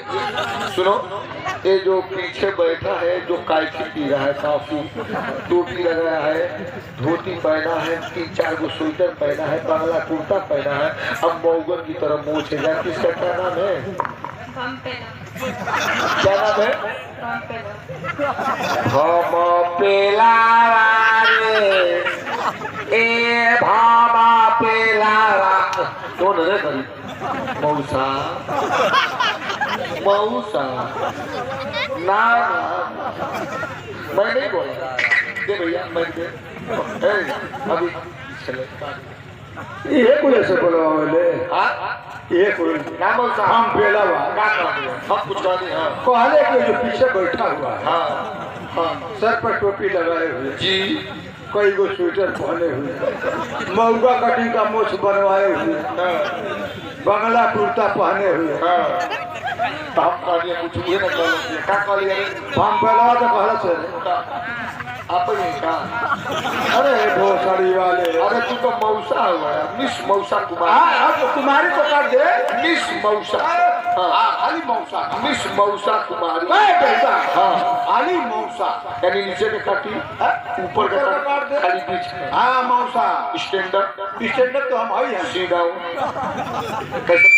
सुनो, ये जो पीछे बैठा है जो कॉफी पी रहा है, कॉफी, टोपी लगाया है, धोती पहना है, 3-4 गो स्वेटर पहना है, बांग्ला कुर्ता पहना है, अब मऊगन की तरफ मुँह से जाए, किसका क्या नाम है? क्या नाम है? हम पेला ए भामा पेला कौन है करी? मौसा मौसा ना मैं नहीं बोला, दे भैया मैं दे अभी चले ये कोई ऐसे बोला वाले ये कोई ना मौसा हम पेला हुआ हम कुछ कह दिए। कहले कि जो पीछे बैठा हुआ है हाँ सर पर टोपी लगाए हुए जी, कई गो स्वेटर पहने हुए, मऊगा कटिंग का मोछ बनवाए हुए, बंगला कुर्ता पहने हुए, हम कहलिए कुछ ये ना कहलिए क्या कहलिए? हम पहला तो कहला सर आप ही का अरे भोसड़ी वाले अरे तू तो मौसा हुआ है, मिस मौसा कुमार। हाँ तो तुम्हारी तो कर दे मिस मौसा, अली मौसा मिस मौसा कुमारी। हाँ अली मौसा यानी नीचे के काटी ऊपर का काट दे। खाली बीच में हाँ मौसा स्टैंडर्ड स्टैंडर्ड तो हम ही हैं। सीधा कैसे